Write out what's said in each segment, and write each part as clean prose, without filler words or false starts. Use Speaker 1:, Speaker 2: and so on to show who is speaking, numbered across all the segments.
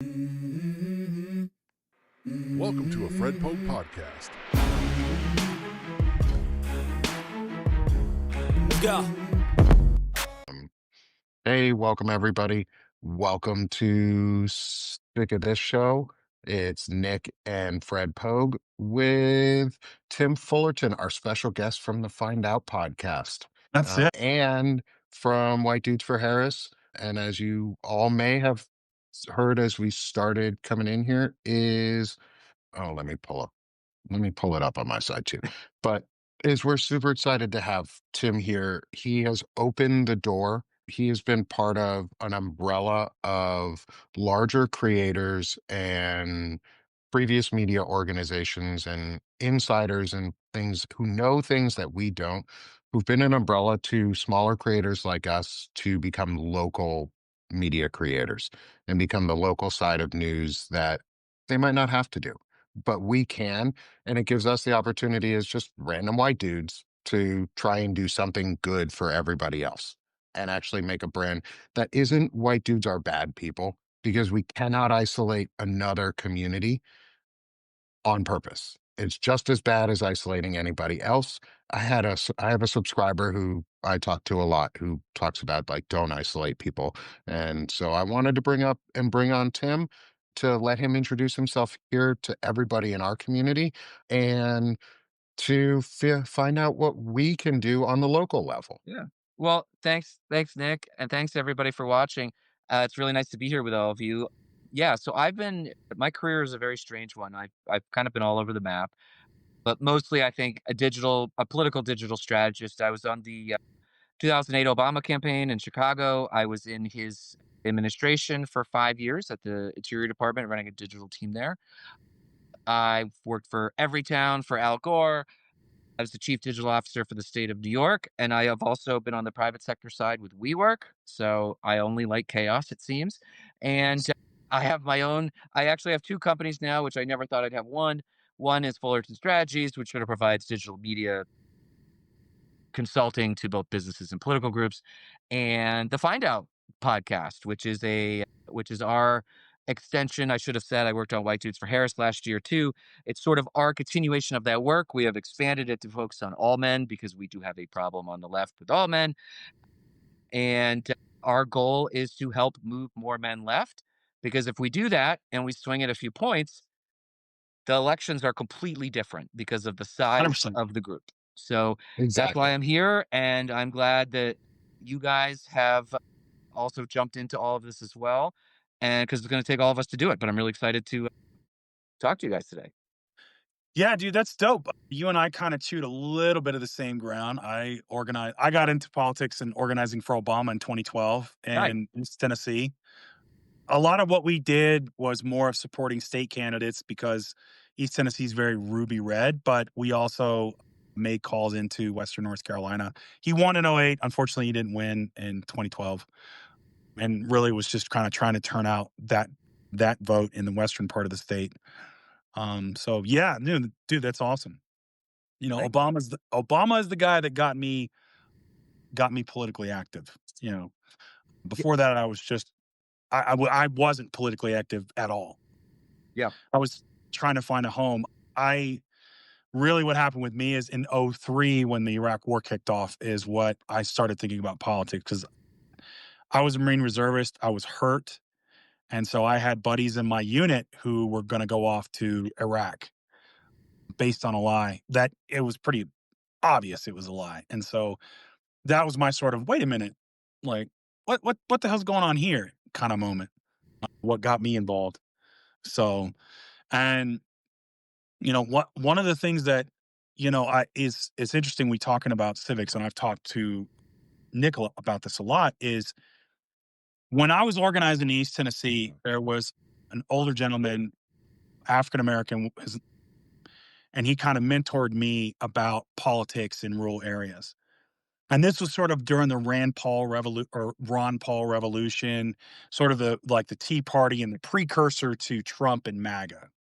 Speaker 1: Welcome to a Fred Poag podcast.
Speaker 2: Let's go.
Speaker 3: Hey, welcome everybody. Welcome to Stick of This Show. It's Nick and Fred Poag with Tim Fullerton, our special guest from the Find Out podcast.
Speaker 4: That's it.
Speaker 3: And from White Dudes for Harris. And as you all may have heard as we started coming in here let me pull it up on my side too. But we're super excited to have Tim here. He has opened the door. He has been part of an umbrella of larger creators and previous media organizations and insiders and things who know things that we don't, who've been an umbrella to smaller creators like us to become local media creators and become the local side of news that they might not have to do, but we can. And it gives us the opportunity as just random white dudes to try and do something good for everybody else and actually make a brand that isn't white dudes are bad people, because we cannot isolate another community on purpose. It's just as bad as isolating anybody else. I have a subscriber who I talk to a lot who talks about like don't isolate people. And so I wanted to bring on Tim to let him introduce himself here to everybody in our community and to find out what we can do on the local level.
Speaker 2: Yeah. Well, thanks, Nick, and thanks everybody for watching. It's really nice to be here with all of you. Yeah, so my career is a very strange one. I've kind of been all over the map, but mostly I think a political digital strategist. I was on the 2008 Obama campaign in Chicago. I was in his administration for 5 years at the Interior Department, running a digital team there. I've worked for Everytown for Al Gore. I was the chief digital officer for the state of New York, and I have also been on the private sector side with WeWork. So I only like chaos, it seems. And I have my own. I actually have two companies now, which I never thought I'd have. One is Fullerton Strategies, which sort of provides digital media consulting to both businesses and political groups, and the Find Out podcast, which is our extension. I should have said I worked on White Dudes for Harris last year too. It's sort of our continuation of that work. We have expanded it to focus on all men because we do have a problem on the left with all men, and our goal is to help move more men left. Because if we do that and we swing it a few points, the elections are completely different because of the size
Speaker 4: 100%.
Speaker 2: of the group. So that's
Speaker 3: Exactly.
Speaker 2: why I'm here, and I'm glad that you guys have also jumped into all of this as well, and because it's going to take all of us to do it. But I'm really excited to talk to you guys today.
Speaker 4: Yeah, dude, that's dope. You and I kind of chewed a little bit of the same ground. I got into politics and organizing for Obama in 2012
Speaker 2: Right.
Speaker 4: in East Tennessee. A lot of what we did was more of supporting state candidates because East Tennessee is very ruby red, but we also made calls into Western North Carolina. He won in 08. Unfortunately, he didn't win in 2012 and really was just kind of trying to turn out that vote in the western part of the state. So yeah, dude, that's awesome. You know,
Speaker 2: Thank
Speaker 4: Obama is the guy that got me politically active. You know, before that, I was just I wasn't politically active at all.
Speaker 2: Yeah.
Speaker 4: I was trying to find a home. What happened with me is in 03 when the Iraq war kicked off is what I started thinking about politics because I was a Marine reservist. I was hurt. And so I had buddies in my unit who were going to go off to Iraq based on a lie that it was pretty obvious it was a lie. And so that was my sort of, wait a minute, like what the hell's going on here kind of moment, what got me involved. So, and one of the things that, it's interesting. We talking about civics and I've talked to Nicola about this a lot is when I was organizing in East Tennessee, there was an older gentleman, African-American, and he kind of mentored me about politics in rural areas. And this was sort of during the Ron Paul revolution, sort of the Tea Party and the precursor to Trump and MAGA.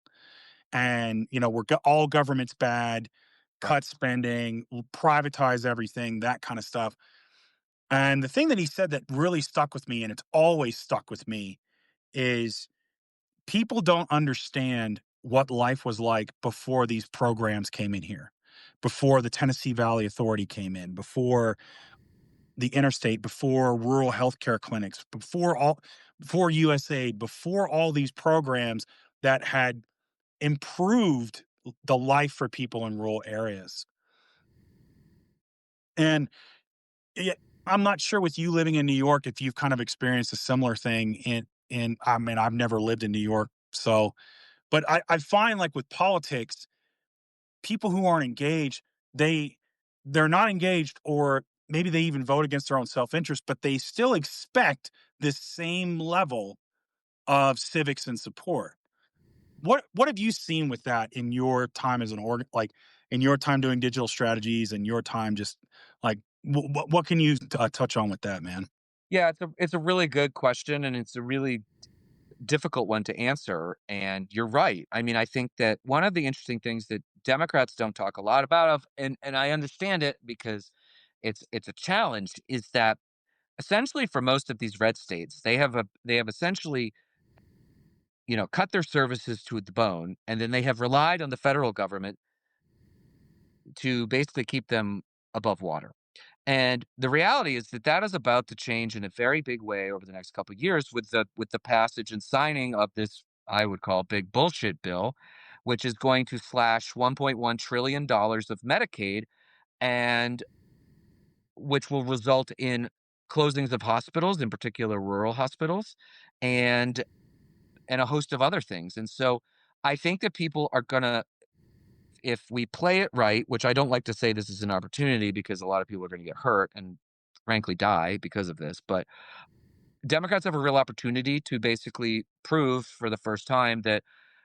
Speaker 4: And, all government's bad, cut spending, privatize everything, that kind of stuff. And the thing that he said that really stuck with me, and it's always stuck with me, is people don't understand what life was like before these programs came in here, before the Tennessee Valley Authority came in, before the interstate, before rural healthcare clinics, before USAID, before all these programs that had improved the life for people in rural areas. And yeah, I'm not sure with you living in New York if you've kind of experienced a similar thing in I mean, I've never lived in New York, so but I find like with politics, people who aren't engaged, they're not engaged, or maybe they even vote against their own self-interest, but they still expect this same level of civics and support. What have you seen with that in your time as an like in your time doing digital strategies and your time just like what can you touch on with that, man?
Speaker 2: Yeah, it's a really good question, and it's a really difficult one to answer. And you're right. I mean, I think that one of the interesting things that Democrats don't talk a lot about and I understand it because it's a challenge, is that essentially for most of these red states, they have essentially, cut their services to the bone, and then they have relied on the federal government to basically keep them above water. And the reality is that that is about to change in a very big way over the next couple of years with the passage and signing of this I would call big bullshit bill, which is going to slash $1.1 trillion of Medicaid, and which will result in closings of hospitals, in particular rural hospitals, and and a host of other things. And so I think that people are gonna, if we play it right, which I don't like to say this is an opportunity because a lot of people are going to get hurt and frankly die because of this, but Democrats have a real opportunity to basically prove for the first time that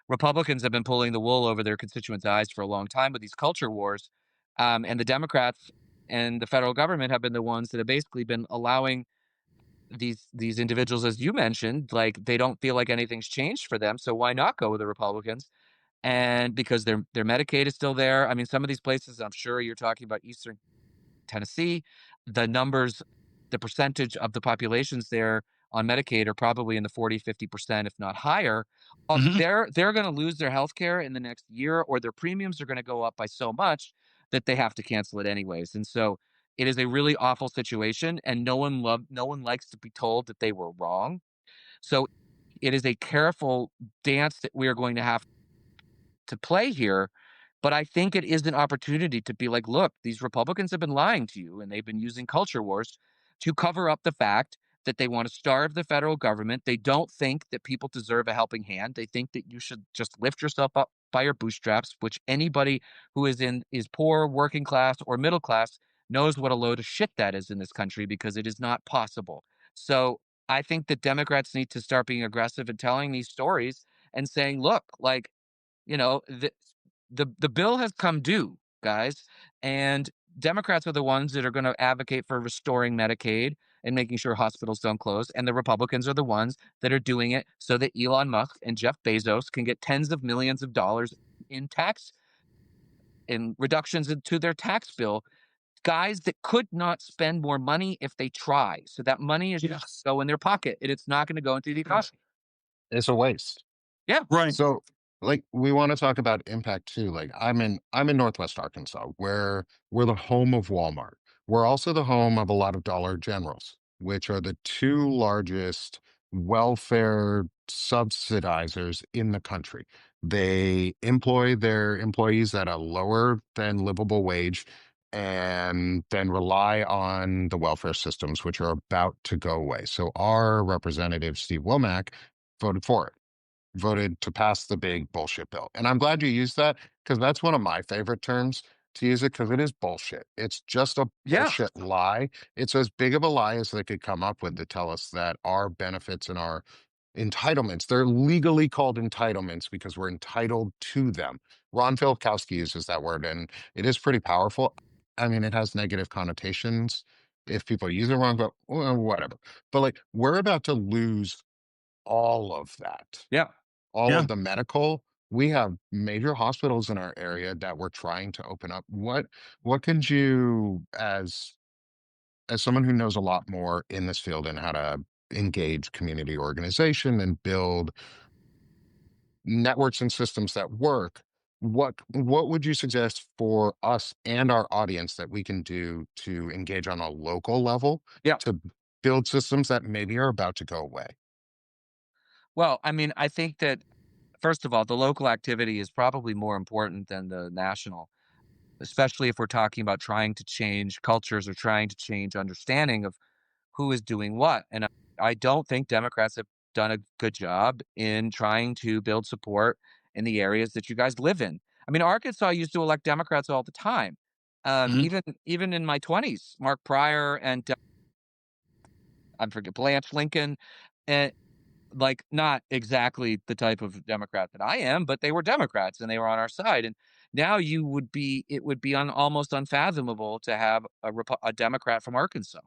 Speaker 2: Republicans have been pulling the wool over their constituents' eyes for a long time with these culture wars. And the Democrats and the federal government have been the ones that have basically been allowing these individuals, as you mentioned, like they don't feel like anything's changed for them. So why not go with the Republicans? And because their Medicaid is still there. I mean, some of these places, I'm sure you're talking about Eastern Tennessee, the numbers, the percentage of the populations there on Medicaid are probably in the 40, 50%, if not higher.
Speaker 4: Hmm.
Speaker 2: They're going to lose their health care in the next year, or their premiums are going to go up by so much that they have to cancel it anyways. And so it is a really awful situation, and no one likes to be told that they were wrong. So it is a careful dance that we are going to have to play here. But I think it is an opportunity to be like, look, these Republicans have been lying to you, and they've been using culture wars to cover up the fact that they want to starve the federal government. They don't think that people deserve a helping hand. They think that you should just lift yourself up by your bootstraps, which anybody who is poor, working class, or middle class knows what a load of shit that is in this country, because it is not possible. So I think that Democrats need to start being aggressive and telling these stories and saying, look, like, you know, the bill has come due, guys, and Democrats are the ones that are going to advocate for restoring Medicaid and making sure hospitals don't close, and the Republicans are the ones that are doing it so that Elon Musk and Jeff Bezos can get tens of millions of dollars in tax in reductions into their tax bill. Guys that could not spend more money if they try. So that money is just
Speaker 4: Yes.
Speaker 2: go in their pocket, and it's not going to go into the economy.
Speaker 3: It's a waste.
Speaker 2: Yeah.
Speaker 4: Right.
Speaker 3: So, like, we want to talk about impact too. Like, I'm in Northwest Arkansas, where we're the home of Walmart. We're also the home of a lot of Dollar Generals, which are the two largest welfare subsidizers in the country. They employ their employees at a lower than livable wage and then rely on the welfare systems, which are about to go away. So our representative, Steve Womack, voted for it, voted to pass the big bullshit bill. And I'm glad you used that, because that's one of my favorite terms to use it, because it is bullshit. It's just a
Speaker 2: Yeah.
Speaker 3: bullshit lie. It's as big of a lie as they could come up with to tell us that our benefits and our entitlements, they're legally called entitlements because we're entitled to them. Ron Filkowski uses that word, and it is pretty powerful. I mean, it has negative connotations if people use it wrong, but well, whatever. But like, we're about to lose all of that,
Speaker 2: Yeah.
Speaker 3: all
Speaker 4: Yeah.
Speaker 3: of the medical. We have major hospitals in our area that we're trying to open up. What can you, as someone who knows a lot more in this field and how to engage community organization and build networks and systems that work, what would you suggest for us and our audience that we can do to engage on a local level
Speaker 2: Yeah.
Speaker 3: to build systems that maybe are about to go away?
Speaker 2: Well, I mean, I think that first of all, the local activity is probably more important than the national, especially if we're talking about trying to change cultures or trying to change understanding of who is doing what. And I don't think Democrats have done a good job in trying to build support in the areas that you guys live in. I mean, Arkansas used to elect Democrats all the time.
Speaker 4: Mhm.
Speaker 2: Even in my 20s, Mark Pryor and I forget Blanche Lincoln, and like not exactly the type of Democrat that I am, but they were Democrats and they were on our side. And now it would be almost unfathomable to have a Democrat from Arkansas.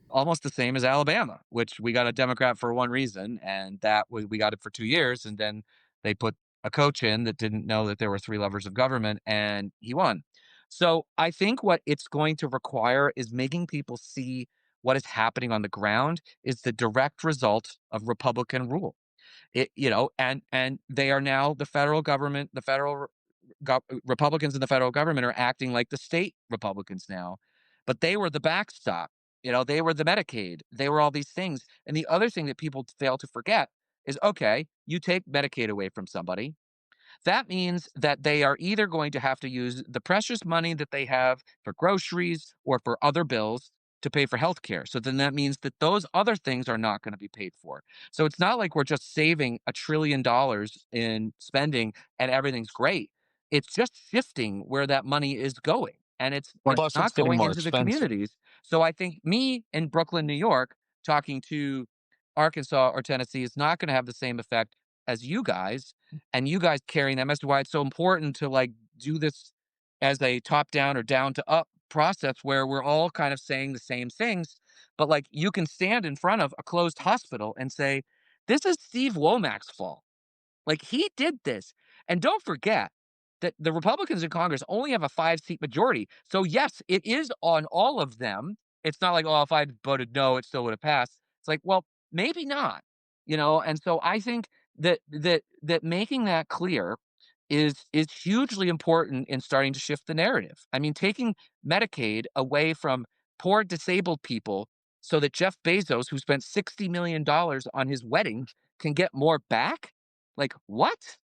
Speaker 2: Almost the same as Alabama, which we got a Democrat for one reason, and that was we got it for 2 years, and then they put a coach in that didn't know that there were 3 levers of government, and he won. So, I think what it's going to require is making people see what is happening on the ground is the direct result of Republican rule. And they are now the federal government, the federal Republicans in the federal government are acting like the state Republicans now, but they were the backstop. They were the Medicaid. They were all these things. And the other thing that people fail to forget is okay, you take Medicaid away from somebody, that means that they are either going to have to use the precious money that they have for groceries or for other bills to pay for healthcare. So then that means that those other things are not going to be paid for. So it's not like we're just saving $1 trillion in spending and everything's great. It's just shifting where that money is going. And it's
Speaker 3: Well,
Speaker 2: it's
Speaker 3: plus it's
Speaker 2: not
Speaker 3: getting
Speaker 2: going
Speaker 3: more
Speaker 2: into the
Speaker 3: expensive.
Speaker 2: communities. So I think me in Brooklyn, New York, talking to Arkansas or Tennessee is not going to have the same effect as you guys and you guys carrying them as to why it's so important to like do this as a top down or down to up process where we're all kind of saying the same things, but like you can stand in front of a closed hospital and say, this is Steve Womack's fault. Like he did this. And don't forget that the Republicans in Congress only have a 5-seat majority. So yes, it is on all of them. It's not like, oh, if I'd voted no, it still would have passed. It's like, well, maybe not. And so I think that making that clear is hugely important in starting to shift the narrative. I mean, taking Medicaid away from poor disabled people so that Jeff Bezos, who spent $60 million on his wedding, can get more back? Like, what?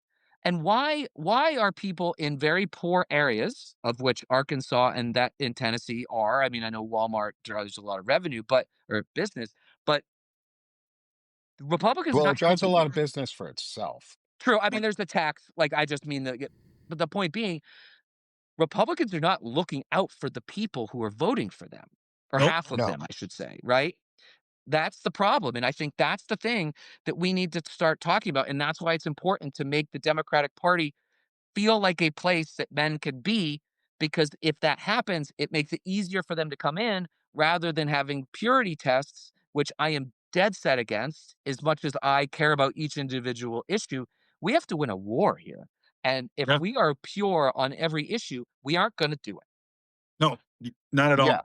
Speaker 2: And why are people in very poor areas, of which Arkansas and that in Tennessee are? I mean, I know Walmart drives a lot of revenue, or business, but Republicans are
Speaker 3: Well, it
Speaker 2: not
Speaker 3: drives a
Speaker 2: helping
Speaker 3: lot
Speaker 2: them.
Speaker 3: of business for itself.
Speaker 2: True. I mean, there's the tax. Like, I just mean but the point being, Republicans are not looking out for the people who are voting for them, or
Speaker 4: Nope.
Speaker 2: half of
Speaker 3: No.
Speaker 2: them, I should say, right? That's the problem. And I think that's the thing that we need to start talking about. And that's why it's important to make the Democratic Party feel like a place that men can be, because if that happens, it makes it easier for them to come in rather than having purity tests, which I am dead set against as much as I care about each individual issue. We have to win a war here. And if
Speaker 4: Yeah.
Speaker 2: we are pure on every issue, we aren't going to do it.
Speaker 4: No, not at all.
Speaker 3: Yeah.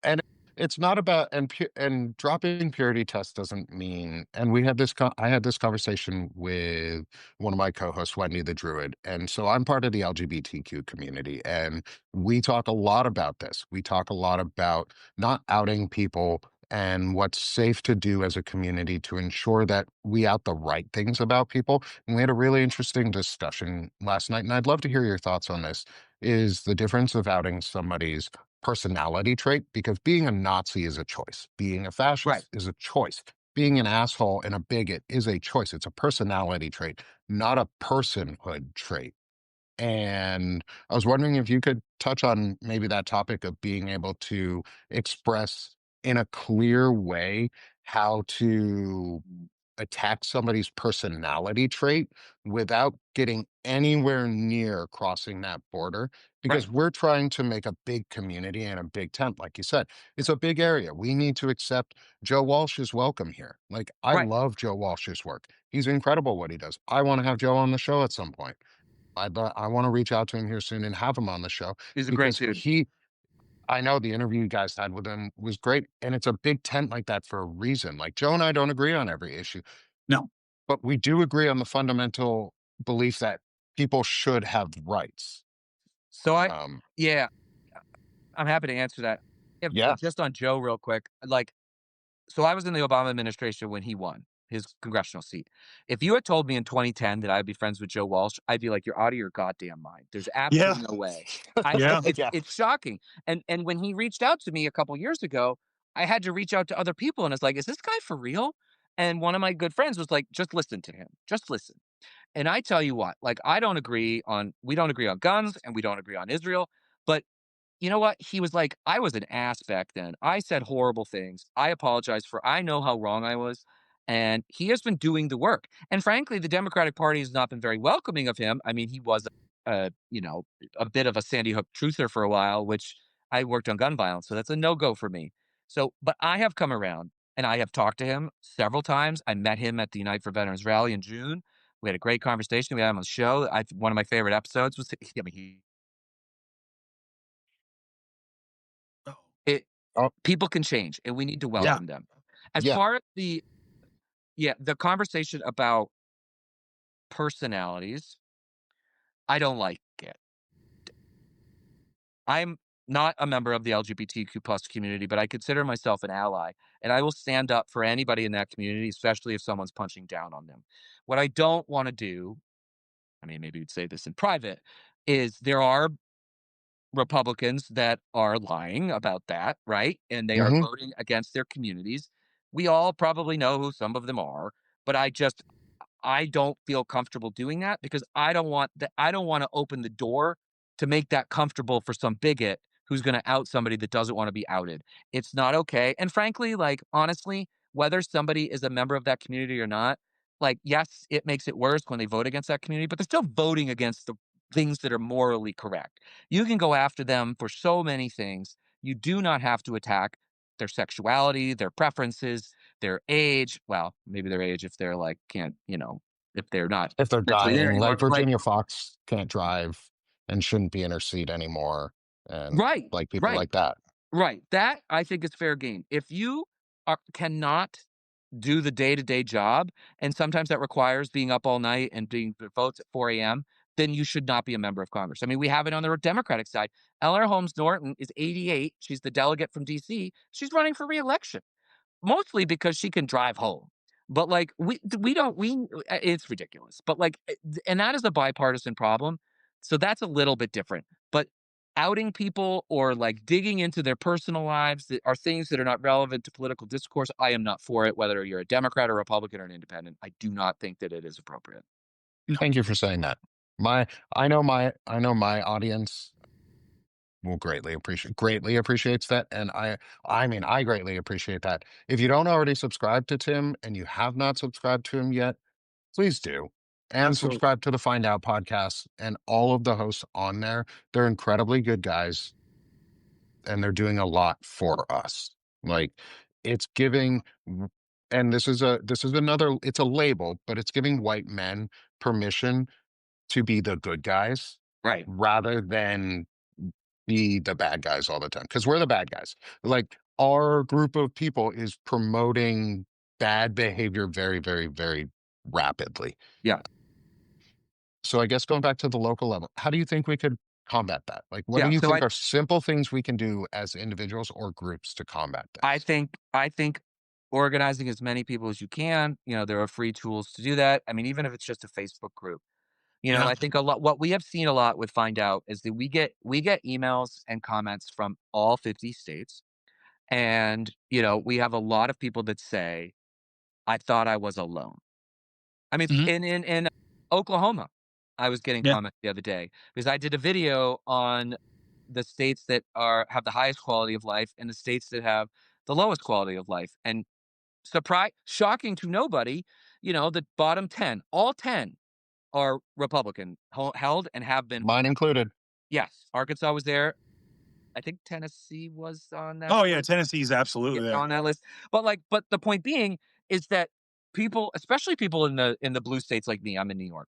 Speaker 3: And it's not about and dropping purity test doesn't mean, and we had this I had this conversation with one of my co-hosts, Wendy the Druid, and so I'm part of the LGBTQ community, and we talk a lot about this. We talk a lot about not outing people and what's safe to do as a community to ensure that we out the right things about people. And we had a really interesting discussion last night, and I'd love to hear your thoughts on this. Is the difference of outing somebody's personality trait, because being a Nazi is a choice. Being a
Speaker 2: Right.
Speaker 3: fascist is a choice. Being an asshole and a bigot is a choice. It's a personality trait, not a personhood trait. And I was wondering if you could touch on maybe that topic of being able to express in a clear way how to attack somebody's personality trait without getting anywhere near crossing that border,
Speaker 2: Right.
Speaker 3: because we're trying to make a big community and a big tent. Like you said, it's a big area. We need to accept Joe Walsh is welcome here. Like, I
Speaker 2: Right.
Speaker 3: love Joe Walsh's work. He's incredible what he does. I want to have Joe on the show at some point. I want to reach out to him here soon and have him on the show,
Speaker 2: He's a great
Speaker 3: because
Speaker 2: dude.
Speaker 3: I know the interview you guys had with him was great. And it's a big tent like that for a reason. Like, Joe and I don't agree on every issue,
Speaker 4: No.
Speaker 3: but we do agree on the fundamental belief that people should have rights.
Speaker 2: So
Speaker 3: Um,
Speaker 2: yeah, I'm happy to answer that. If
Speaker 3: yeah,
Speaker 2: just on Joe real quick, like, so I was in the Obama administration when he won his congressional seat. If you had told me in 2010 that I'd be friends with Joe Walsh, I'd be like, "You're out of your goddamn mind. There's
Speaker 4: Yeah.
Speaker 2: absolutely no way."
Speaker 4: Yeah.
Speaker 3: yeah.
Speaker 2: It's shocking. And when he reached out to me a couple years ago, I had to reach out to other people, and it's like, "Is this guy for real?" And one of my good friends was like, "Just listen to him. Just listen." And I tell you what, like, we don't agree on guns and we don't agree on Israel, but you know what? He was like, "I was an ass back then. I said horrible things. I apologize for I know how wrong I was." And he has been doing the work. And frankly, the Democratic Party has not been very welcoming of him. I mean, he was you know, a bit of a Sandy Hook truther for a while, which I worked on gun violence, so that's a no-go for me. So, but I have come around and I have talked to him several times. I met him at the Unite for Veterans rally in June. We had a great conversation. We had him on the show. One of my favorite episodes was I mean,
Speaker 4: Oh,
Speaker 2: it
Speaker 3: Oh,
Speaker 2: people can change and we need to
Speaker 4: yeah.
Speaker 2: welcome them. As
Speaker 3: yeah.
Speaker 2: far as the conversation about personalities, I don't like it. I'm not a member of the LGBTQ plus community, but I consider myself an ally and I will stand up for anybody in that community, especially if someone's punching down on them. What I don't want to do, I mean, maybe you'd say this in private, is there are Republicans that are lying about that, right? And they are
Speaker 3: Hmm.
Speaker 2: voting against their communities. We all probably know who some of them are, but I don't feel comfortable doing that because I don't want to open the door to make that comfortable for some bigot who's going to out somebody that doesn't want to be outed. It's not okay. And frankly, like honestly, whether somebody is a member of that community or not, like yes, it makes it worse when they vote against that community, but they're still voting against the things that are morally correct. You can go after them for so many things. You do not have to attack their sexuality, their preferences, their age. Well, maybe their age if they're like can't, if they're not
Speaker 3: If they're
Speaker 2: mentally there
Speaker 3: dying,
Speaker 2: anymore.
Speaker 3: like
Speaker 2: But like,
Speaker 3: Virginia Fox can't drive and shouldn't be in her seat anymore, and
Speaker 2: right,
Speaker 3: like people
Speaker 2: right,
Speaker 3: like that.
Speaker 2: right. That I think is fair game. If you cannot do the day to day job, and sometimes that requires being up all night and doing the votes at 4 a.m., then you should not be a member of Congress. I mean, we have it on the Democratic side. Eleanor Holmes Norton is 88. She's the delegate from DC. She's running for reelection. Mostly because she can drive home. But, like, we don't we it's ridiculous. But, like, and that is a bipartisan problem, so that's a little bit different. But outing people or, like, digging into their personal lives that are things that are not relevant to political discourse, I am not for it, whether you're a Democrat or Republican or an independent. I do not think that it is appropriate.
Speaker 4: No.
Speaker 3: Thank you for saying that. I know my audience will greatly appreciates that, and I mean I greatly appreciate that. If you don't already subscribe to Tim and you have not subscribed to him yet, please do. And
Speaker 4: Absolutely.
Speaker 3: subscribe to the Find Out podcast and all of the hosts on there. They're incredibly good guys and they're doing a lot for us. Like it's giving and this is another it's a label, but it's giving white men permission to be the good guys
Speaker 2: Right.
Speaker 3: rather than be the bad guys all the time because we're the bad guys. Like our group of people is promoting bad behavior very, very, very rapidly.
Speaker 2: Yeah.
Speaker 3: So I guess going back to the local level, how do you think we could combat that? Like, what do
Speaker 2: Yeah.
Speaker 3: you
Speaker 2: So
Speaker 3: think are simple things we can do as individuals or groups to combat this?
Speaker 2: I think organizing as many people as you can, there are free tools to do that. I mean, even if it's just a Facebook group.
Speaker 4: Yeah.
Speaker 2: I think a lot what we have seen a lot with Find Out is that we get emails and comments from all 50 states. And, we have a lot of people that say, I thought I was alone. I mean,
Speaker 4: Mhm.
Speaker 2: in Oklahoma, I was getting
Speaker 4: Yeah.
Speaker 2: comments the other day because I did a video on the states that have the highest quality of life and the states that have the lowest quality of life. And shocking to nobody, the bottom 10, all 10 are Republican held and have been.
Speaker 3: Mine included.
Speaker 2: Yes, Arkansas was there. I think Tennessee was on that
Speaker 4: Oh, yeah,
Speaker 2: list.
Speaker 4: Tennessee's
Speaker 2: Yeah,
Speaker 4: absolutely there.
Speaker 2: on that list. But the point being is that people, especially people in the blue states like me, I'm in New York,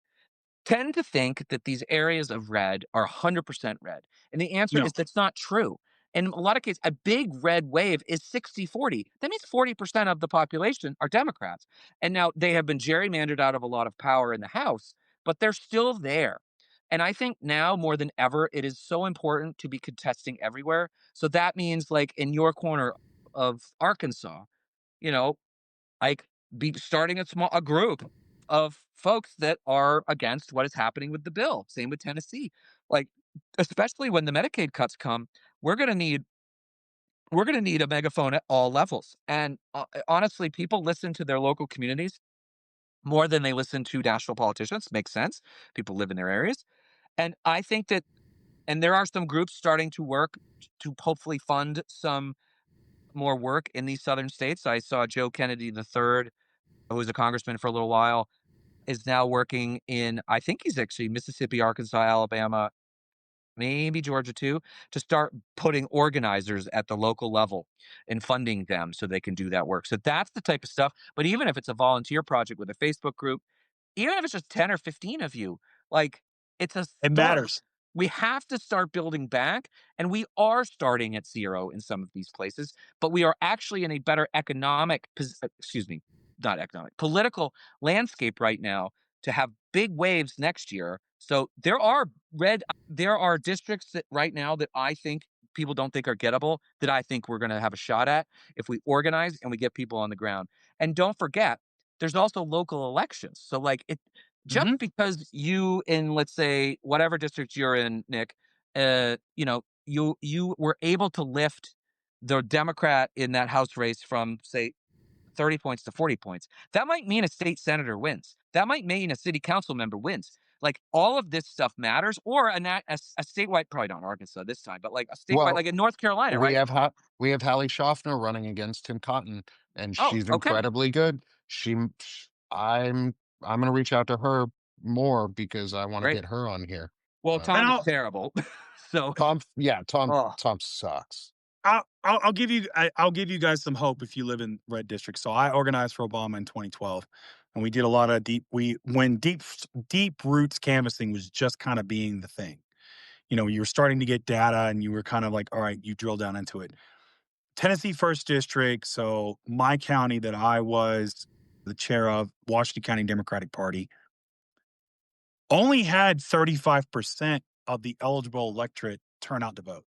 Speaker 2: tend to think that these areas of red are 100% red. And the answer
Speaker 4: No.
Speaker 2: is that's not true. In a lot of cases, a big red wave is 60-40. That means 40% of the population are Democrats. And now they have been gerrymandered out of a lot of power in the House. but they're still there. And I think now more than ever, it is so important to be contesting everywhere. So that means, like, in your corner of Arkansas, you know, like, be starting a group of folks that are against what is happening with the bill. Same with Tennessee. Like, especially when the Medicaid cuts come, we're going to need we're going to need a megaphone at all levels. And honestly, people listen to their local communities more than they listen to national politicians. Makes sense. People live in their areas. And I think that, and there are some groups starting to work to hopefully fund some more work in these southern states. I saw Joe Kennedy III, who was a congressman for a little while, is now working in, I think he's actually Mississippi, Arkansas, Alabama, maybe Georgia too, to start putting organizers at the local level and funding them so they can do that work. So that's the type of stuff. But even if it's a volunteer project with a Facebook group, even if it's just 10 or 15 of you, like, it's a
Speaker 4: It
Speaker 2: start.
Speaker 4: matters.
Speaker 2: We have to start building back, and we are starting at zero in some of these places, but we are actually in a better excuse me, not economic, political landscape right now to have big waves next year. So there are districts that right now that I think people don't think are gettable, that I think we're going to have a shot at if we organize and we get people on the ground. And don't forget, there's also local elections. So, like, it just
Speaker 4: Hmm.
Speaker 2: because you in, let's say, whatever district you're in, Nick, you were able to lift the Democrat in that House race from, say, 30 points to 40 points. That might mean a state senator wins. That might mean a city council member wins. Like, all of this stuff matters, or a statewide, probably not in Arkansas this time, but like a statewide,
Speaker 3: Well,
Speaker 2: like in North Carolina,
Speaker 3: we
Speaker 2: right?
Speaker 3: have we have Hallie Schaffner running against Tim Cotton, and
Speaker 2: Oh,
Speaker 3: she's
Speaker 2: okay.
Speaker 3: incredibly good. She, I'm gonna reach out to her more because I want to
Speaker 2: Great.
Speaker 3: get her on here.
Speaker 2: Well,
Speaker 4: And
Speaker 2: Tom is terrible. So,
Speaker 3: Tom
Speaker 2: oh,
Speaker 3: sucks.
Speaker 4: I'll give you guys some hope if you live in red districts. So I organized for Obama in 2012, and we did a lot of deep roots canvassing was just kind of being the thing. You know, you were starting to get data, and you were kind of like, all right, you drill down into it. Tennessee First District. So my county that I was the chair of, Washington County Democratic Party, only had 35% of the eligible electorate turn out to vote.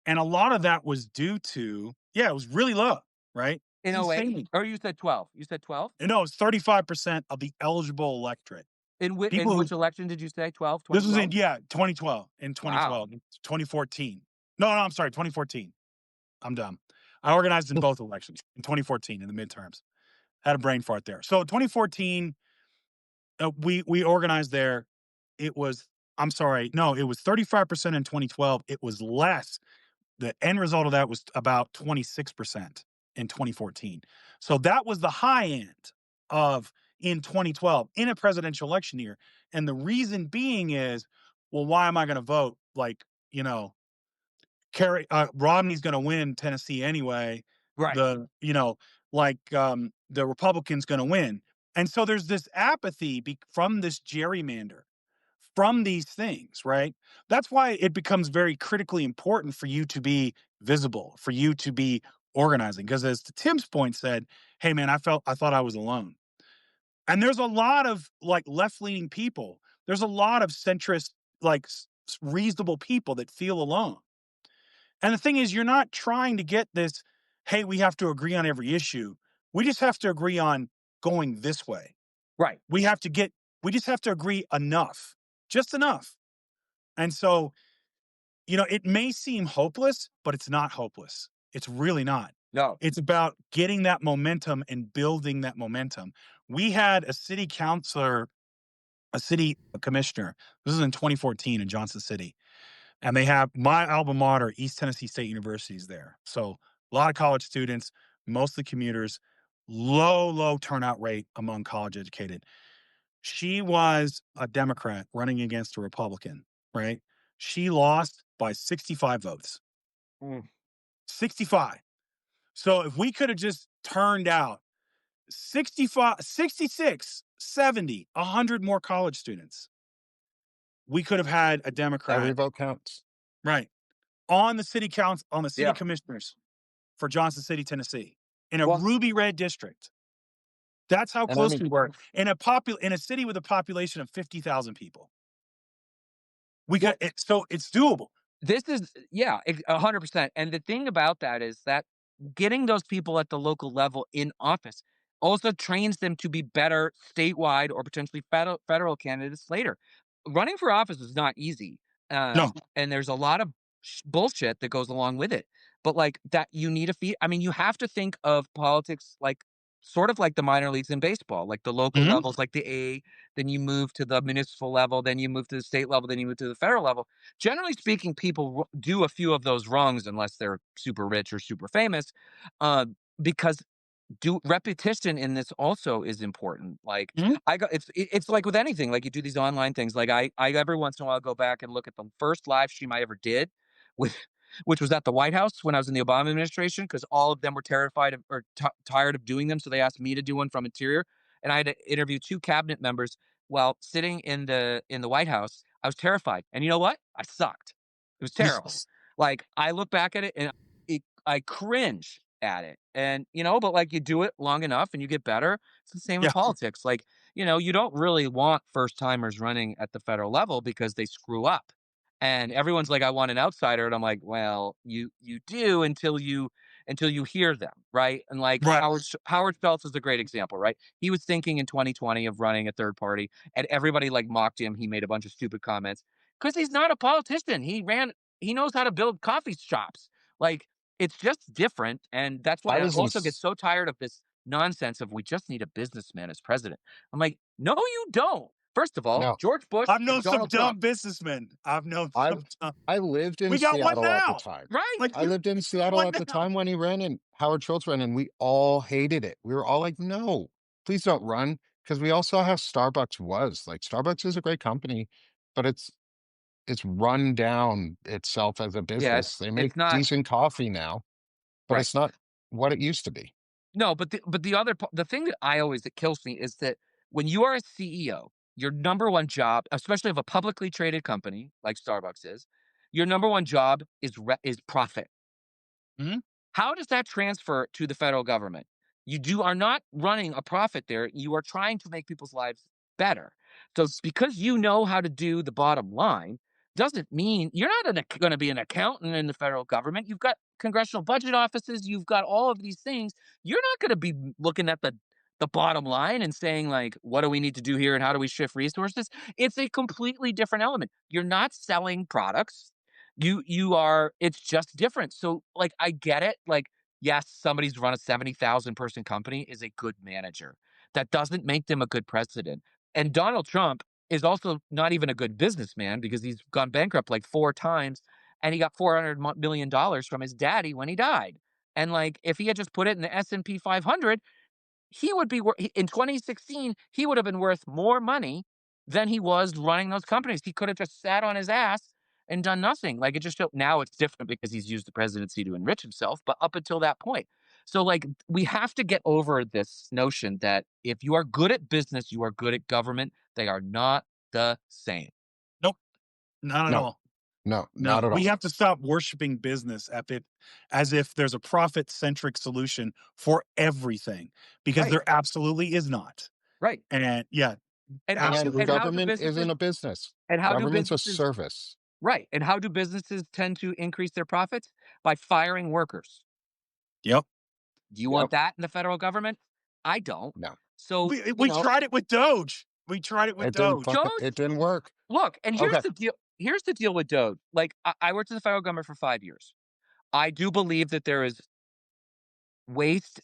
Speaker 4: And a lot of that was due to, yeah, it was really low, right?
Speaker 2: in
Speaker 4: It's
Speaker 2: 08,
Speaker 4: insanely.
Speaker 2: or you said 12? You said 12?
Speaker 4: No, it's 35% of the eligible electorate.
Speaker 2: In
Speaker 4: People who,
Speaker 2: which election did you say? 12,
Speaker 4: this was
Speaker 2: 2012?
Speaker 4: in, yeah, 2012,
Speaker 2: Wow.
Speaker 4: 2014. No, I'm sorry, 2014. I'm dumb. I organized in both elections in 2014 in the midterms. Had a brain fart there. So 2014, we organized there. It was, I'm sorry, no, it was 35% in 2012. It was less. The end result of that was about 26% in 2014. So that was the high end of in 2012 in a presidential election year. And the reason being is, well, why am I going to vote? Like, you know, Romney's going to win Tennessee anyway.
Speaker 2: Right.
Speaker 4: The Republican's going to win. And so there's this apathy from this gerrymander, from these things, right? That's why it becomes very critically important for you to be visible, for you to be organizing. Because as to Tim's point said, hey man, I thought I was alone. And there's a lot of like left-leaning people. There's a lot of centrist, like reasonable people that feel alone. And the thing is, you're not trying to get this, hey, we have to agree on every issue. We just have to agree on going this way.
Speaker 2: Right.
Speaker 4: We just have to agree enough, just enough. And so, it may seem hopeless, but it's not hopeless. It's really not.
Speaker 2: No.
Speaker 4: It's about getting that momentum and building that momentum. We had a city councilor, a city commissioner. This is in 2014 in Johnson City. And they have my alma mater, East Tennessee State University, is there. So a lot of college students, mostly commuters, low turnout rate among college educated. She was a Democrat running against a Republican, right? She lost by 65 votes.
Speaker 2: Mm.
Speaker 4: 65. So if we could have just turned out 65, 66, 70, 100 more college students, we could have had a
Speaker 3: Every
Speaker 4: Democrat,
Speaker 3: vote counts.
Speaker 4: right, on the city council, on the city
Speaker 2: Yeah.
Speaker 4: commissioners for Johnson City, Tennessee, in a
Speaker 2: Well,
Speaker 4: ruby red district. That's how
Speaker 3: And I
Speaker 4: close
Speaker 3: mean,
Speaker 4: we were in a city with a population of 50,000 people. We
Speaker 2: Well,
Speaker 4: got it, so it's doable.
Speaker 2: this is, yeah, 100%. And the thing about that is that getting those people at the local level in office also trains them to be better statewide or potentially federal candidates later. Running for office is not easy,
Speaker 4: No,
Speaker 2: and there's a lot of bullshit that goes along with it. But like that, you need a fee. I mean, you have to think of politics like sort of like the minor leagues in baseball, like the local
Speaker 4: mhm,
Speaker 2: levels, like the A. Then you move to the municipal level, then you move to the state level, then you move to the federal level. Generally speaking, people do a few of those rungs unless they're super rich or super famous, uh, because do repetition in this also is important. Like
Speaker 4: mhm,
Speaker 2: it's like with anything. Like you do these online things. Like I every once in a while go back and look at the first live stream I ever did, with which was at the White House when I was in the Obama administration, because all of them were terrified of or tired of doing them, so they asked me to do one from Interior, and I had to interview two cabinet members while sitting in the White House. I was terrified, and you know what? I sucked. It was terrible.
Speaker 4: yes,
Speaker 2: Like I look back at it and I cringe at it. And, but like you do it long enough and you get better. It's the same in
Speaker 4: yeah,
Speaker 2: politics. Like, you don't really want first timers running at the federal level because they screw up. And everyone's like, I want an outsider. And I'm like, well, you do until you hear them, right? And like
Speaker 4: right,
Speaker 2: Howard Schultz is a great example, right? He was thinking in 2020 of running a third party, and everybody like mocked him. He made a bunch of stupid comments because he's not a politician. He knows how to build coffee shops. Like it's just different, and that's
Speaker 3: I
Speaker 2: why I
Speaker 3: was in,
Speaker 2: also get so tired of this nonsense of we just need a businessman as president. I'm like, no, you don't. First of all,
Speaker 3: no,
Speaker 2: George Bush
Speaker 4: I've
Speaker 2: and
Speaker 4: known some
Speaker 2: Donald
Speaker 4: dumb
Speaker 2: Trump,
Speaker 4: businessmen. I've known
Speaker 3: I
Speaker 4: some dumb.
Speaker 3: I lived in
Speaker 4: We got one
Speaker 3: Seattle at the
Speaker 4: now.
Speaker 3: time.
Speaker 2: right?
Speaker 4: Like
Speaker 3: I lived in
Speaker 4: we got
Speaker 3: Seattle
Speaker 4: one
Speaker 3: at the
Speaker 4: now.
Speaker 3: time when he ran and Howard Schultz ran, and we all hated it. We were all like, no, please don't run. Because we all saw how Starbucks was. Like Starbucks is a great company, but it's run down itself as a
Speaker 2: Yeah,
Speaker 3: business. They make
Speaker 2: it's not
Speaker 3: decent coffee now, but
Speaker 2: right.
Speaker 3: it's not what it used to be.
Speaker 2: No, the thing that kills me is that when you are a CEO, your number one job, especially of a publicly traded company like Starbucks is, your number one job is profit.
Speaker 4: Mhm,
Speaker 2: How does that transfer to the federal government? Are not running a profit there. You are trying to make people's lives better. So because you know how to do the bottom line doesn't mean you're not going to be an accountant in the federal government. You've got congressional budget offices, you've got all of these things. You're not going to be looking at the bottom line and saying like what do we need to do here and how do we shift resources? It's a completely different element. You're not selling products. You are it's just different. So like I get it. Like yes, somebody's run a 70,000 person company is a good manager. That doesn't make them a good president. And Donald Trump is also not even a good businessman because he's gone bankrupt like 4 times, and he got $400 million from his daddy when he died. And like if he had just put it in the S&P 500, he would be in 2016 he would have been worth more money than he was running those companies. He could have just sat on his ass and done nothing. Like it just showed. Now it's different because he's used the presidency to enrich himself, but up until that point. So like we have to get over this notion that if you are good at business, you are good at government. They are not the same.
Speaker 4: nope, not at
Speaker 3: No,
Speaker 4: all.
Speaker 3: no,
Speaker 4: No,
Speaker 3: not at
Speaker 4: we
Speaker 3: all.
Speaker 4: have to stop worshiping business as if there's a profit-centric solution for everything, because
Speaker 2: Right.
Speaker 4: there absolutely is not.
Speaker 2: Right.
Speaker 4: And yeah,
Speaker 2: And how do
Speaker 3: And
Speaker 2: and
Speaker 4: absolutely.
Speaker 2: how do
Speaker 3: government isn't
Speaker 2: businesses
Speaker 3: a business.
Speaker 2: and how do
Speaker 3: Government's a
Speaker 2: businesses
Speaker 3: service.
Speaker 2: right. And how do businesses tend to increase their profits? By firing workers.
Speaker 4: Yep.
Speaker 2: Do you want
Speaker 3: Yep.
Speaker 2: that in the federal government? I don't.
Speaker 3: No,
Speaker 2: So,
Speaker 4: We tried it with Doge. We tried it with Doge.
Speaker 3: it
Speaker 2: Doge,
Speaker 3: didn't work.
Speaker 2: look, and here's
Speaker 3: Okay.
Speaker 2: the deal. Here's the deal with Doge. Like, I worked in the federal government for 5 years. I do believe that there is waste.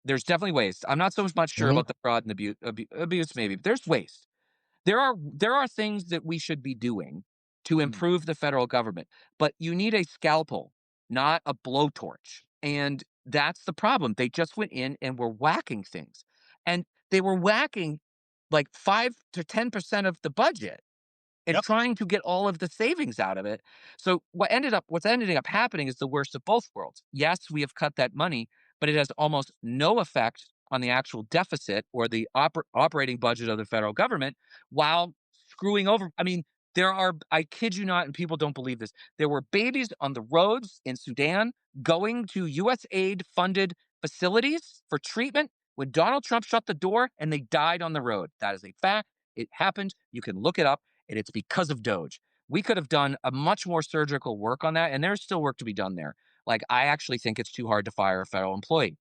Speaker 2: There's definitely waste. I'm not so much sure
Speaker 3: Hmm.
Speaker 2: about the fraud and abuse, maybe, but there's waste. There are things that we should be doing to
Speaker 4: Mm,
Speaker 2: improve the federal government, but you need a scalpel, not a blowtorch. And that's the problem. They just went in and were whacking things. And they were whacking like 5 to 10% of the budget and
Speaker 4: yep.
Speaker 2: trying to get all of the savings out of it. So what's ended up happening is the worst of both worlds. Yes, we have cut that money, but it has almost no effect on the actual deficit or the operating budget of the federal government while screwing over. I mean, I kid you not, and people don't believe this. There were babies on the roads in Sudan going to US aid funded facilities for treatment when Donald Trump shut the door and they died on the road. That is a fact. It happened. You can look it up, and it's because of Doge. We could have done a much more surgical work on that, and there's still work to be done there. Like, I actually think it's too hard to fire a federal employee.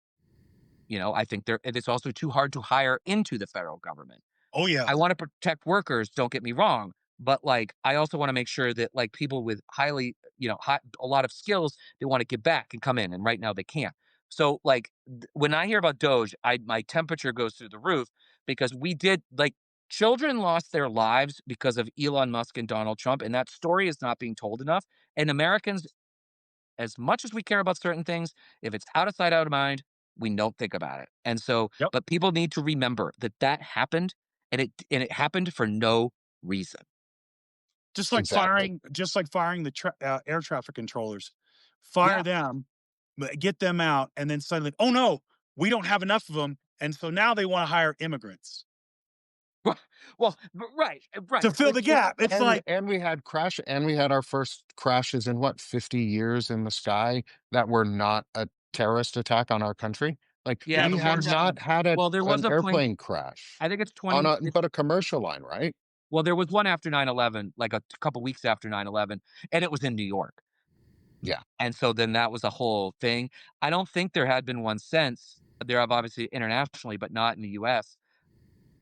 Speaker 2: I think it's also too hard to hire into the federal government.
Speaker 4: Oh yeah.
Speaker 2: I want to protect workers, don't get me wrong, but like I also want to make sure that like people with highly, a lot of skills, they want to give back and come in, and right now they can't. So like when I hear about Doge, my temperature goes through the roof because we did like children lost their lives because of Elon Musk and Donald Trump, and that story is not being told enough. And Americans, as much as we care about certain things, if it's out of sight, out of mind, we don't think about it. And so,
Speaker 4: Yep.
Speaker 2: but people need to remember that that happened, and it happened for no reason.
Speaker 4: Just like
Speaker 3: Exactly.
Speaker 4: firing the air traffic controllers. Fire
Speaker 2: Yeah.
Speaker 4: them, get them out, and then suddenly, oh no, we don't have enough of them, and so now they want to hire immigrants
Speaker 2: Well, right,
Speaker 4: to fill the gap. It's
Speaker 3: And
Speaker 4: like,
Speaker 3: and we had our first crashes in what, 50 years in the sky that were not a terrorist attack on our country. Like
Speaker 2: yeah.
Speaker 3: we
Speaker 2: The
Speaker 3: have
Speaker 2: worst.
Speaker 3: not had
Speaker 2: Well, there was
Speaker 3: an
Speaker 2: a plane.
Speaker 3: airplane crash
Speaker 2: I think it's
Speaker 3: on
Speaker 2: 20.
Speaker 3: but a commercial line, right?
Speaker 2: Well, there was one after 9/11, like a couple weeks after 9/11, and it was in New York.
Speaker 3: Yeah.
Speaker 2: And so then that was a whole thing. I don't think there had been one since. There have obviously internationally, but not in the US.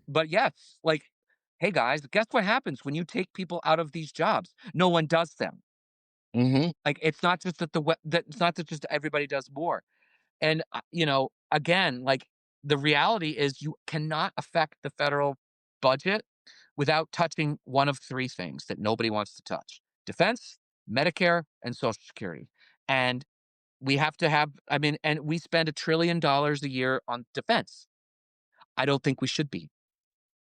Speaker 2: But yes, like, hey guys, guess what happens when you take people out of these jobs? No one does them.
Speaker 3: Hmm.
Speaker 2: Like, it's not just that it's not that just everybody does more. And again, like the reality is you cannot affect the federal budget without touching one of three things that nobody wants to touch: defense, Medicare, and Social Security. And we have to have, I mean, and we spend $1 trillion a year on defense. I don't think we should be.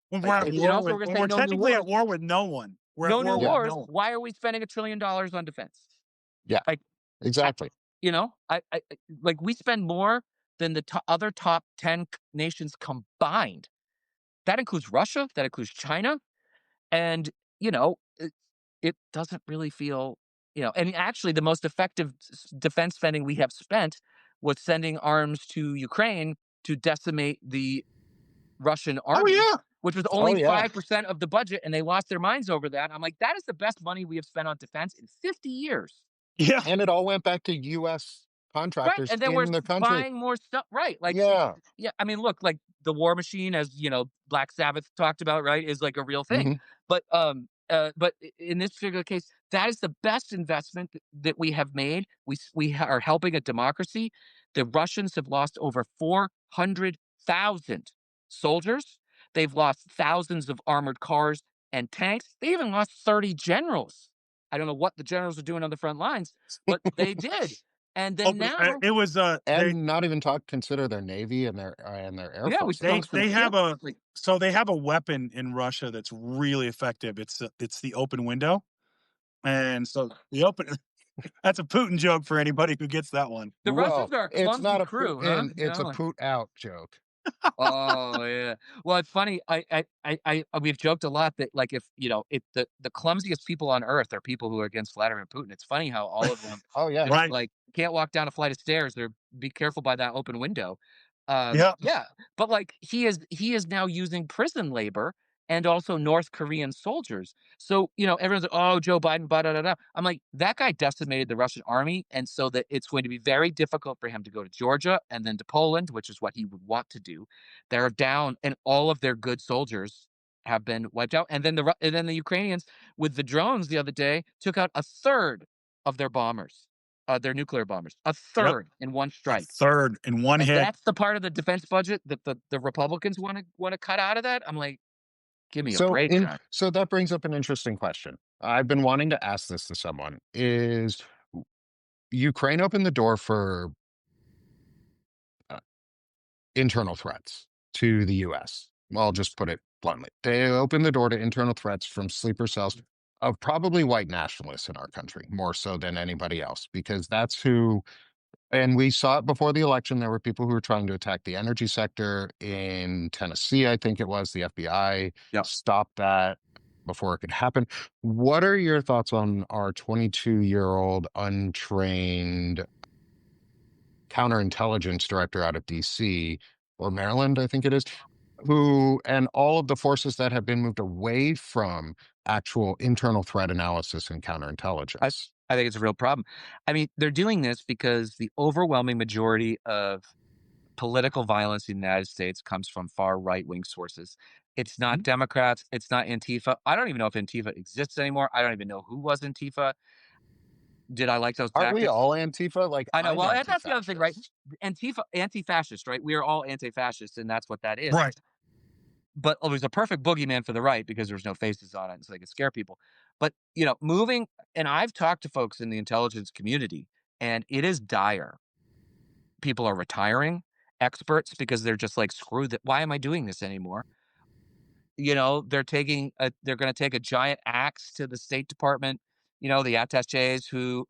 Speaker 4: when we're at war
Speaker 2: Also,
Speaker 4: with,
Speaker 2: we're going to
Speaker 4: when
Speaker 2: say
Speaker 4: we're
Speaker 2: no new
Speaker 4: technically at
Speaker 2: wars.
Speaker 4: war with no one. We're at
Speaker 2: No new
Speaker 4: war
Speaker 3: Yeah.
Speaker 4: with
Speaker 2: wars.
Speaker 4: no one.
Speaker 2: Why are we spending $1 trillion on defense?
Speaker 3: Yeah.
Speaker 2: Like,
Speaker 3: Exactly.
Speaker 2: like we spend more than the other top 10 nations combined. That includes Russia, that includes China, and it doesn't really feel, and actually the most effective defense spending we have spent was sending arms to Ukraine to decimate the Russian
Speaker 4: Oh
Speaker 2: army,
Speaker 4: yeah.
Speaker 2: which was
Speaker 3: Oh
Speaker 2: only
Speaker 3: yeah.
Speaker 2: 5% of the budget, and they lost their minds over that. I'm like, that is the best money we have spent on defense in 50 years.
Speaker 4: Yeah.
Speaker 3: And it all went back to US
Speaker 2: Right,
Speaker 3: contractors
Speaker 2: and then we're
Speaker 3: in the country.
Speaker 2: buying more stuff, right, like,
Speaker 3: Yeah.
Speaker 2: yeah, I mean, look, like, the war machine, as, Black Sabbath talked about, right, is, like, a real thing,
Speaker 3: Hmm.
Speaker 2: but in this particular case, that is the best investment that we have made. We are helping a democracy. The Russians have lost over 400,000 soldiers. They've lost thousands of armored cars and tanks. They even lost 30 generals. I don't know what the generals are doing on the front lines, but they did. And
Speaker 4: Oh,
Speaker 2: then now,
Speaker 4: it was
Speaker 3: And not even consider their Navy and their Air
Speaker 2: yeah, we
Speaker 3: Force
Speaker 2: still
Speaker 3: now.
Speaker 2: have some
Speaker 4: they have
Speaker 2: ships.
Speaker 4: a
Speaker 2: Like,
Speaker 4: so they have a weapon in Russia that's really effective. It's the open window, and so the open. That's a Putin joke for anybody who gets that one.
Speaker 2: the
Speaker 3: Well,
Speaker 2: Russians are a
Speaker 3: it's
Speaker 2: clumsy
Speaker 3: not a
Speaker 2: crew,
Speaker 3: put
Speaker 2: huh?
Speaker 3: in, it's a
Speaker 2: Like,
Speaker 3: put out joke.
Speaker 2: oh yeah. Well, it's funny. We've joked a lot that like if the clumsiest people on earth are people who are against Vladimir Putin. It's funny how all of them
Speaker 3: Oh yeah.
Speaker 2: just
Speaker 4: Right.
Speaker 2: like can't walk down a flight of stairs. They're be careful by that open window.
Speaker 4: Yeah.
Speaker 2: Yeah, but like he is now using prison labor and also North Korean soldiers. So everyone's like, oh, Joe Biden, blah, blah, blah, blah. I'm like, that guy decimated the Russian army, and so that it's going to be very difficult for him to go to Georgia and then to Poland, which is what he would want to do. They're down, and all of their good soldiers have been wiped out. And then the Ukrainians with the drones the other day took out a third of their bombers, their nuclear bombers, a
Speaker 4: Yep.
Speaker 2: third in one
Speaker 4: A
Speaker 2: strike.
Speaker 4: third in one
Speaker 2: And
Speaker 4: hit.
Speaker 2: that's the part of the defense budget that the Republicans want to cut out of that. I'm like, give me a break, guy.
Speaker 3: So that brings up an interesting question. I've been wanting to ask this to someone. Is Ukraine opened the door for uh, internal threats to the US? Well, I'll just put it bluntly. They opened the door to internal threats from sleeper cells of probably white nationalists in our country, more so than anybody else, because that's who. And we saw it before the election. There were people who were trying to attack the energy sector in Tennessee, I think it was. The FBI
Speaker 2: Yep.
Speaker 3: stopped that before it could happen. What are your thoughts on our 22-year-old untrained counterintelligence director out of DC or Maryland, I think it is, who, and all of the forces that have been moved away from actual internal threat analysis and
Speaker 2: I,
Speaker 3: counterintelligence.
Speaker 2: I think it's a real problem. I mean, they're doing this because the overwhelming majority of political violence in the United States comes from far right wing sources. It's not Democrats. It's not Antifa. I don't even know if Antifa exists anymore. I don't even know who was Antifa. Did I like those
Speaker 3: Aren't we
Speaker 2: tactics?
Speaker 3: all Antifa? Like,
Speaker 2: I know.
Speaker 3: I'm
Speaker 2: Well, and that's the other thing, right?
Speaker 3: anti-fascist.
Speaker 2: Antifa, anti-fascist, right? We are all anti-fascist, and that's what that is.
Speaker 4: Right.
Speaker 2: But it was a perfect boogeyman for the right because there was no faces on it, so they could scare people. But moving, and I've talked to folks in the intelligence community, and it is dire. People are retiring, experts, because they're just like, screw that. Why am I doing this anymore? They're going to take a giant axe to the State Department. The attaches who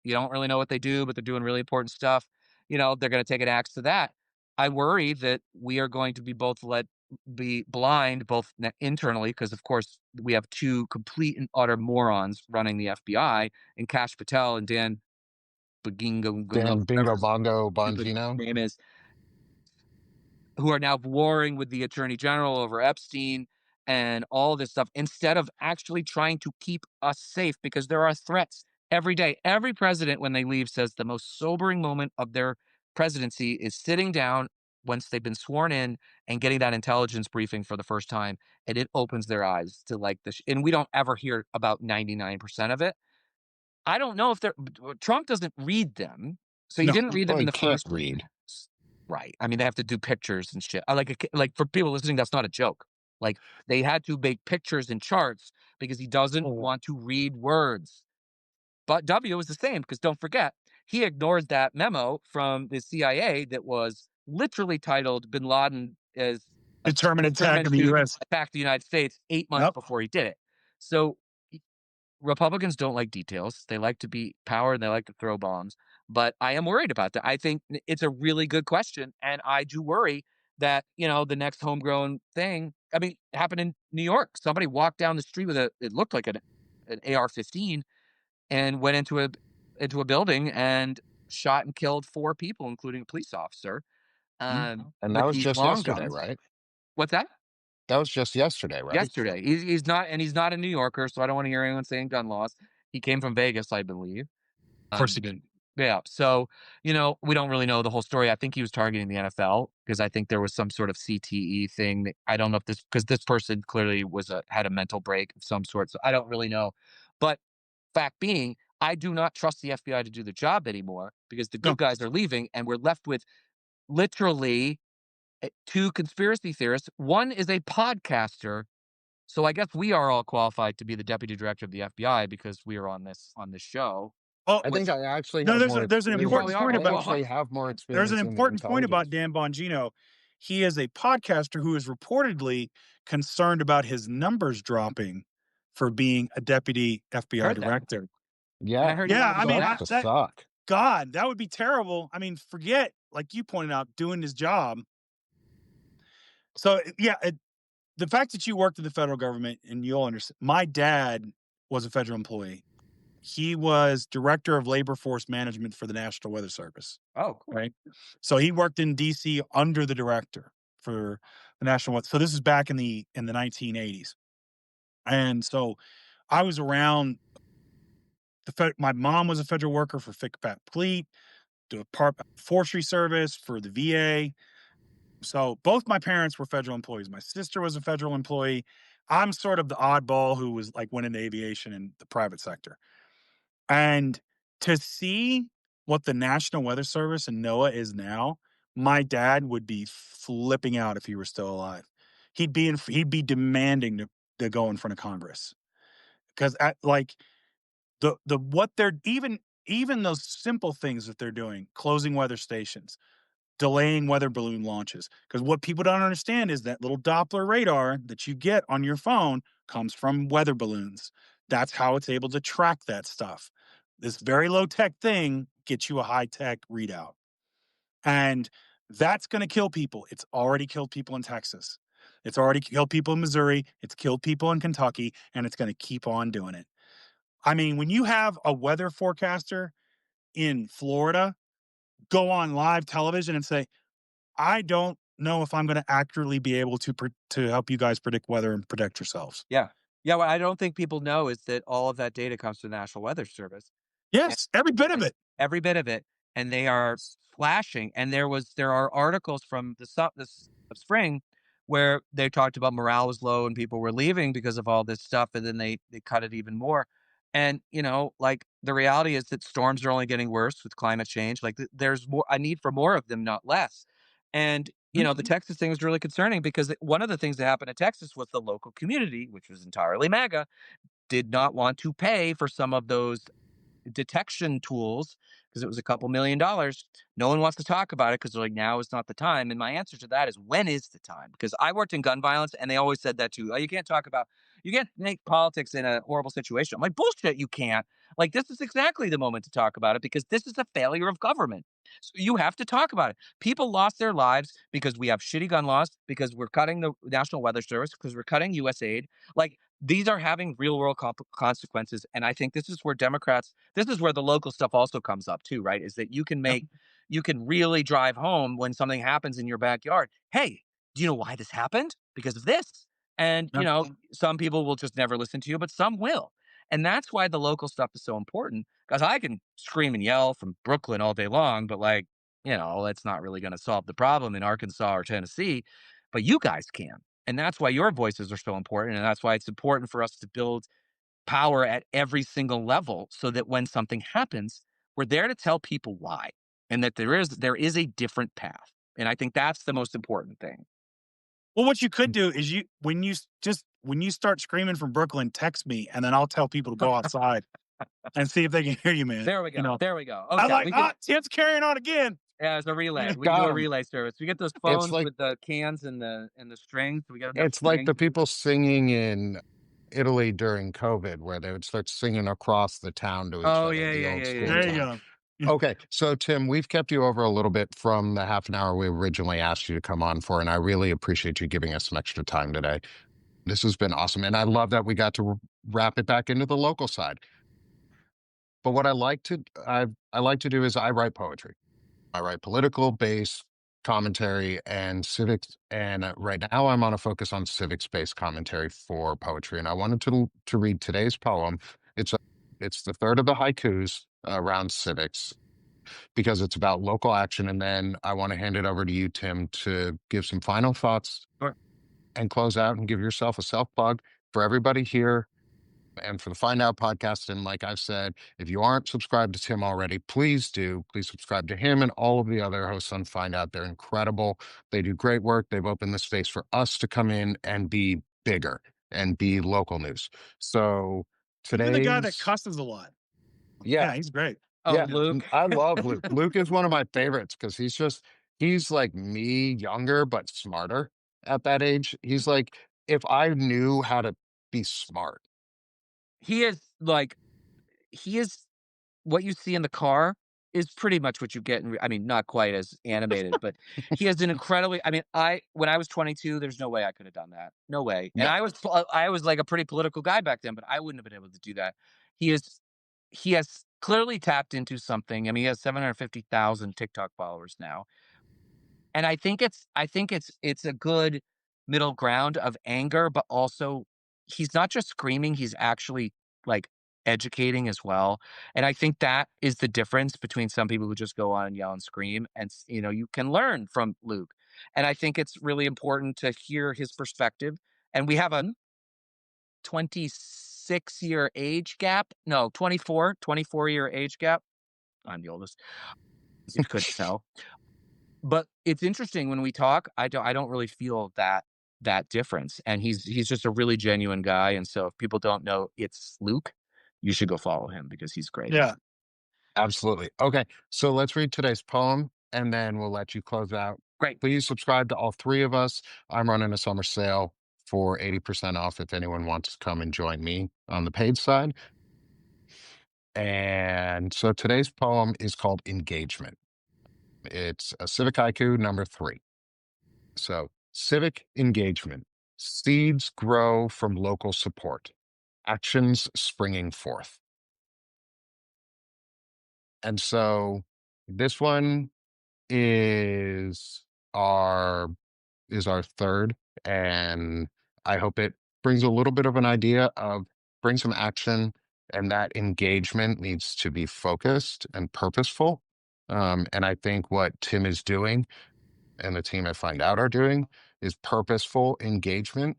Speaker 2: you don't really know what they do, but they're doing really important stuff. They're going to take an axe to that. I worry that we are going to be blind both internally, because of course we have two complete and utter morons running the FBI, and Kash Patel and Dan Bagingo,
Speaker 3: Dan
Speaker 2: whatever
Speaker 3: Bingo
Speaker 2: his
Speaker 3: Bongo
Speaker 2: stupid
Speaker 3: Bongino.
Speaker 2: name is, who are now warring with the attorney general over Epstein and all this stuff, instead of actually trying to keep us safe, because there are threats every day. Every president, when they leave, says the most sobering moment of their presidency is sitting down once they've been sworn in and getting that intelligence briefing for the first time. And it opens their eyes to like this. And we don't ever hear about 99% of it. I don't know if Trump doesn't read them. So he
Speaker 4: No.
Speaker 2: didn't read them
Speaker 3: Well,
Speaker 2: in
Speaker 3: he
Speaker 2: the
Speaker 3: can't
Speaker 2: first.
Speaker 3: read.
Speaker 2: Right. I mean, they have to do pictures and shit. I like for people listening, that's not a joke. Like, they had to make pictures and charts because he doesn't want to read words. But W is the same, because don't forget, he ignores that memo from the CIA that was literally titled Bin Laden is
Speaker 4: Determined attack of
Speaker 2: determined
Speaker 4: the
Speaker 2: to
Speaker 4: U.S.
Speaker 2: attack the United States 8 months
Speaker 4: Yep.
Speaker 2: before he did it. So Republicans don't like details. They like to be power and they like to throw bombs. But I am worried about that. I think it's a really good question. And I do worry that, the next homegrown thing, I mean, happened in New York. Somebody walked down the street with it looked like an AR-15, and went into a building and shot and killed 4 people, including a police officer,
Speaker 3: And that
Speaker 2: with
Speaker 3: was
Speaker 2: these
Speaker 3: just
Speaker 2: long
Speaker 3: yesterday,
Speaker 2: guns.
Speaker 3: right?
Speaker 2: What's that?
Speaker 3: That was just yesterday, right?
Speaker 2: Yesterday. He's not a New Yorker, so I don't want to hear anyone saying gun laws. He came from Vegas, I believe.
Speaker 4: Of course he did.
Speaker 2: Yeah. So, we don't really know the whole story. I think he was targeting the NFL, because I think there was some sort of CTE thing. I don't know if because this person clearly had a mental break of some sort. So I don't really know. But fact being, I do not trust the FBI to do the job anymore, because the good
Speaker 4: No.
Speaker 2: guys are leaving and we're left with literally two conspiracy theorists. One is a podcaster. So I guess we are all qualified to be the deputy director of the FBI because we are on this show.
Speaker 4: Oh,
Speaker 3: I think I actually
Speaker 4: no.
Speaker 3: have
Speaker 4: There's
Speaker 3: more
Speaker 4: an
Speaker 2: You
Speaker 3: experience.
Speaker 2: probably
Speaker 4: important
Speaker 2: are.
Speaker 4: point
Speaker 3: I
Speaker 4: about
Speaker 3: actually have more
Speaker 4: there's an
Speaker 3: experience in the
Speaker 4: important point about
Speaker 3: intelligence.
Speaker 4: Dan Bongino. He is a podcaster who is reportedly concerned about his numbers dropping for being a deputy FBI
Speaker 2: Heard that.
Speaker 4: director.
Speaker 2: And I
Speaker 3: Yeah,
Speaker 2: heard
Speaker 4: Yeah, I mean,
Speaker 3: sucks to suck.
Speaker 4: God, that would be terrible. I mean, forget, like you pointed out, doing his job. So yeah, the fact that you worked in the federal government, and you'll understand. My dad was a federal employee. He was director of labor force management for the National Weather Service.
Speaker 2: Oh, cool.
Speaker 4: Right. So he worked in DC under the director for the National Weather. So this is back in the 1980s. And so I was around my mom was a federal worker for FICPAT Fleet, the Forestry Service for the VA. So both my parents were federal employees. My sister was a federal employee. I'm sort of the oddball who was like went into aviation in the private sector. And to see what the National Weather Service and NOAA is now, my dad would be flipping out if he were still alive. He'd be demanding to go in front of Congress, because like the what they're even those simple things that they're doing, closing weather stations, delaying weather balloon launches. Because what people don't understand is that little Doppler radar that you get on your phone comes from weather balloons. That's how it's able to track that stuff. This very low tech thing gets you a high tech readout. And that's going to kill people. It's already killed people in Texas. It's already killed people in Missouri. It's killed people in Kentucky. And it's going to keep on doing it. I mean, when you have a weather forecaster in Florida go on live television and say, I don't know if I'm going to accurately be able to help you guys predict weather and protect yourselves.
Speaker 2: Yeah. Yeah, what I don't think people know is that all of that data comes to the National Weather Service, and
Speaker 4: Yes, every bit of
Speaker 2: and
Speaker 4: it.
Speaker 2: every bit of it, and they are flashing, and there are articles from this spring where they talked about morale was low and people were leaving because of all this stuff, and then they cut it even more, and, like, the reality is that storms are only getting worse with climate change, like, there's more a need for more of them, not less, and, the Texas thing was really concerning because one of the things that happened in Texas was the local community, which was entirely MAGA, did not want to pay for some of those detection tools because it was a couple $1,000,000. No one wants to talk about it because they're like, now is not the time. And my answer to that is, when is the time? Because I worked in gun violence and they always said that too. Oh, you can't make politics in a horrible situation. I'm like, bullshit, you can't. Like, this is exactly the moment to talk about it because this is a failure of government. So you have to talk about it. People lost their lives because we have shitty gun laws, because we're cutting the National Weather Service, because we're cutting USAID. Like, these are having real world consequences. And I think this is where the local stuff also comes up too, right? Is that
Speaker 4: Yep.
Speaker 2: you can really drive home when something happens in your backyard. Hey, do you know why this happened? Because of this. And,
Speaker 4: Yep.
Speaker 2: some people will just never listen to you, but some will. And that's why the local stuff is so important, because I can scream and yell from Brooklyn all day long, but like, it's not really going to solve the problem in Arkansas or Tennessee, but you guys can. And that's why your voices are so important. And that's why it's important for us to build power at every single level so that when something happens, we're there to tell people why, and that there is a different path. And I think that's the most important thing.
Speaker 4: Well, what you could do is when you start screaming from Brooklyn, text me, and then I'll tell people to go outside and see if they can hear you, man.
Speaker 2: There we go. There we go.
Speaker 4: I
Speaker 2: Okay,
Speaker 4: like,
Speaker 2: we can.
Speaker 4: Tim's carrying on again.
Speaker 2: Yeah, it's a relay. We can do
Speaker 3: Got
Speaker 2: a
Speaker 3: him.
Speaker 2: relay service. We get those
Speaker 3: It's
Speaker 2: phones
Speaker 3: like
Speaker 2: with the cans and the strings. We got enough
Speaker 3: it's like
Speaker 2: strings.
Speaker 3: the people singing in Italy during COVID, where they would start singing across the town to each
Speaker 2: Oh
Speaker 3: other,
Speaker 2: yeah,
Speaker 3: the
Speaker 2: yeah,
Speaker 3: old
Speaker 2: yeah, yeah,
Speaker 3: school
Speaker 4: There you
Speaker 2: yeah.
Speaker 3: time.
Speaker 4: go.
Speaker 3: Okay, so Tim, we've kept you over a little bit from the half an hour we originally asked you to come on for, and I really appreciate you giving us some extra time today. This has been awesome, and I love that we got to wrap it back into the local side. But what I like to do is I write poetry. I write political based commentary and civics, and right now I'm on a focus on civics based commentary for poetry. And I wanted to read today's poem. It's a, it's the third of the haikus around civics because it's about local action. And then I want to hand it over to you, Tim, to give some final thoughts
Speaker 2: Sure.
Speaker 3: and close out and give yourself a self plug for everybody here and for the Find Out podcast. And like I've said, if you aren't subscribed to Tim already, please do. Please subscribe to him and all of the other hosts on Find Out. They're incredible. They do great work. They've opened the space for us to come in and be bigger and be local news. So
Speaker 4: Even the guy that
Speaker 3: today's,
Speaker 4: cusses a lot.
Speaker 3: yeah,
Speaker 4: Yeah, he's great.
Speaker 2: Oh,
Speaker 3: yeah,
Speaker 2: Luke.
Speaker 3: I love Luke. Luke is one of my favorites because he's like me, younger, but smarter at that age. He's like, if I knew how to be smart.
Speaker 2: He is like he is what you see in the car is pretty much what you get I mean, not quite as animated, but he has an incredibly I mean, when I was 22, there's no way I could have done that. No way. And
Speaker 3: No,
Speaker 2: I was like a pretty political guy back then, but I wouldn't have been able to do that. He is he has clearly tapped into something. I mean, he has 750,000 TikTok followers now. And I think it's a good middle ground of anger, but also he's not just screaming, he's actually, like, educating as well, and I think that is the difference between some people who just go on and yell and scream, and you can learn from Luke, and I think it's really important to hear his perspective, and we have a 26-year age gap. No, 24-year age gap. I'm the oldest, as you could tell. But it's interesting when we talk, I don't really feel that difference, and he's just a really genuine guy, and so if people don't know it's Luke, you should go follow him because he's great.
Speaker 4: Yeah.
Speaker 3: absolutely. Okay, so let's read today's poem and then we'll let you close out.
Speaker 2: Great.
Speaker 3: Please subscribe to all three of us. I'm running a summer sale for 80% off if anyone wants to come and join me on the paid side. And so today's poem is called Engagement. It's a Civic haiku number 3. So, civic engagement. Seeds grow from local support, actions springing forth. And so this one is our is our third, and I hope it brings a little bit of an idea of bring some action, and that engagement needs to be focused and purposeful. And I think what Tim is doing and the team at Find Out are doing is purposeful engagement.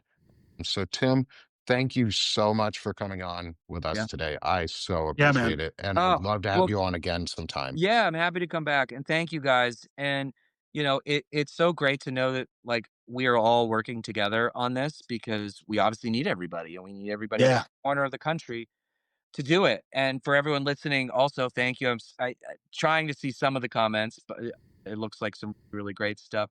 Speaker 3: So, Tim, thank you so much for coming on with us
Speaker 2: Yeah.
Speaker 3: today. I so
Speaker 4: Yeah, man.
Speaker 3: appreciate it. And I'd
Speaker 2: Oh,
Speaker 3: love to have
Speaker 2: well,
Speaker 3: you on again sometime.
Speaker 2: yeah, I'm happy to come back, and thank you guys. And it's so great to know that like we are all working together on this because we obviously need everybody, and we need everybody in
Speaker 4: Yeah.
Speaker 2: every corner of the country to do it. And for everyone listening, also thank you. I trying to see some of the comments, but it looks like some really great stuff.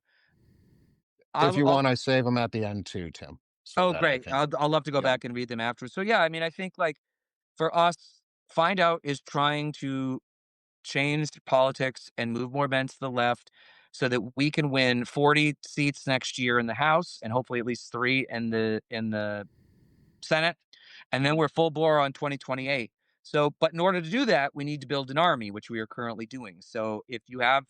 Speaker 3: If you
Speaker 2: I'll
Speaker 3: want, I save them at the end too, Tim, so
Speaker 2: Oh,
Speaker 3: that I
Speaker 2: great.
Speaker 3: can.
Speaker 2: I'll love to go
Speaker 3: Yep.
Speaker 2: back and read them after. So yeah, I mean, I think like for us, Find Out is trying to change politics and move more men to the left so that we can win 40 seats next year in the House and hopefully at least 3 in the Senate. And then we're full bore on 2028. So, but in order to do that, we need to build an army, which we are currently doing. So if you have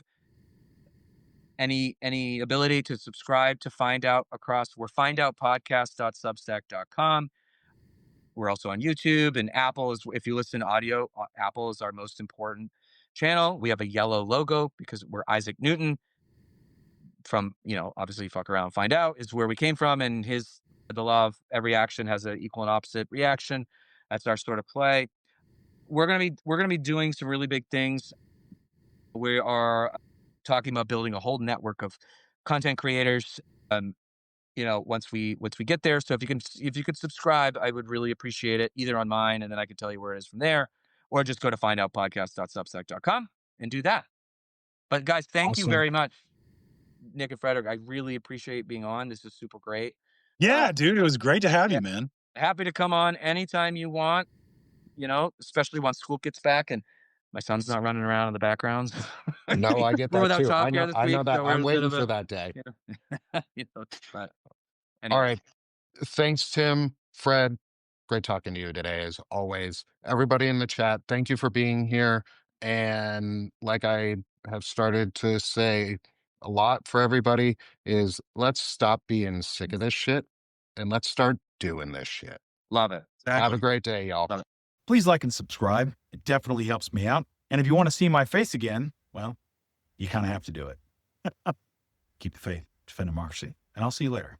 Speaker 2: any ability to subscribe to Find Out across, we're findoutpodcast.substack.com. We're also on YouTube, and Apple is, if you listen to audio, Apple is our most important channel. We have a yellow logo because we're Isaac Newton from, obviously fuck around, find out is where we came from. And the law of every action has an equal and opposite reaction. That's our sort of play. We're going to be doing some really big things. We are talking about building a whole network of content creators. Once we get there. So if you could subscribe, I would really appreciate it, either on mine, and then I can tell you where it is from there, or just go to findoutpodcast.substack.com and do that. But guys, thank you
Speaker 3: Awesome.
Speaker 2: very much, Nick and Frederic. I really appreciate being on. This is super great.
Speaker 4: Yeah, dude. It was great to have
Speaker 2: Yeah,
Speaker 4: you, man.
Speaker 2: happy to come on anytime you want. Especially once school gets back and my son's not running around in the backgrounds.
Speaker 3: No, I get
Speaker 2: We're
Speaker 3: that
Speaker 2: without
Speaker 3: too.
Speaker 2: childcare this
Speaker 3: I know
Speaker 2: week,
Speaker 3: that.
Speaker 2: so we're in
Speaker 3: I'm
Speaker 2: a bit
Speaker 3: waiting
Speaker 2: of
Speaker 3: for
Speaker 2: a,
Speaker 3: that day.
Speaker 2: you but
Speaker 3: All
Speaker 2: anyways,
Speaker 3: right. Thanks, Tim, Fred. Great talking to you today, as always. Everybody in the chat, thank you for being here. And like I have started to say a lot for everybody, is let's stop being sick of this shit and let's start doing this shit.
Speaker 2: love it.
Speaker 3: Have a
Speaker 4: Exactly.
Speaker 3: great day, y'all.
Speaker 2: Love it.
Speaker 4: Please like and subscribe. It definitely helps me out. And if you want to see my face again, well, you kind of have to do it. Keep the faith, defend democracy, and I'll see you later.